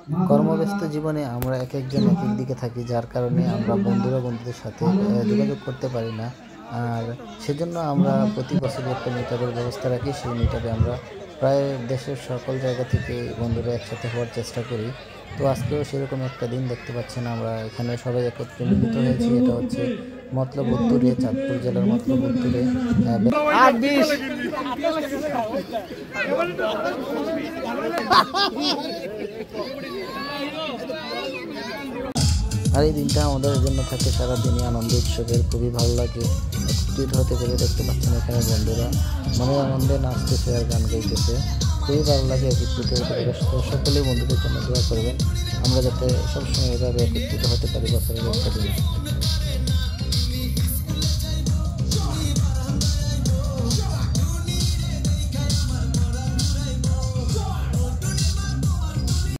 কর্মব্যস্ত জীবনে আমরা এক একজন এক এক দিকে থাকি, যার কারণে আমরা বন্ধুদের সাথে যোগাযোগ করতে পারি না। আর সেজন্য আমরা প্রতি বছরই একটা মিটআপের ব্যবস্থা রাখি। সেই মিটআপে আমরা প্রায় দেশের সকল জায়গা থেকে বন্ধুরা একসাথে হওয়ার চেষ্টা করি। তো আজকেও সেরকম একটা দিন দেখতে পাচ্ছেন, আমরা এখানে সবাই একত্রে মিলিত হয়েছি। এটা হচ্ছে মতলব উত্তরে, চাঁদপুর জেলার মতলব উত্তরে। আর এই দিনটা আমাদের জন্য থাকে সারাদিনই আনন্দ উৎসবের, খুবই ভালো লাগে। একত্রিত হতে পেরে দেখতে পাচ্ছেন এখানে বন্ধুরা মনের আনন্দে নাচতেছে আর গান গাইতেছে, খুবই ভালো লাগে একত্রিত হতে পেরে। সকলেই বন্ধুদের জন্য দোয়া করবেন, আমরা যাতে সবসময় এভাবে একত্রিত হতে পারি বছরের একটা দিন।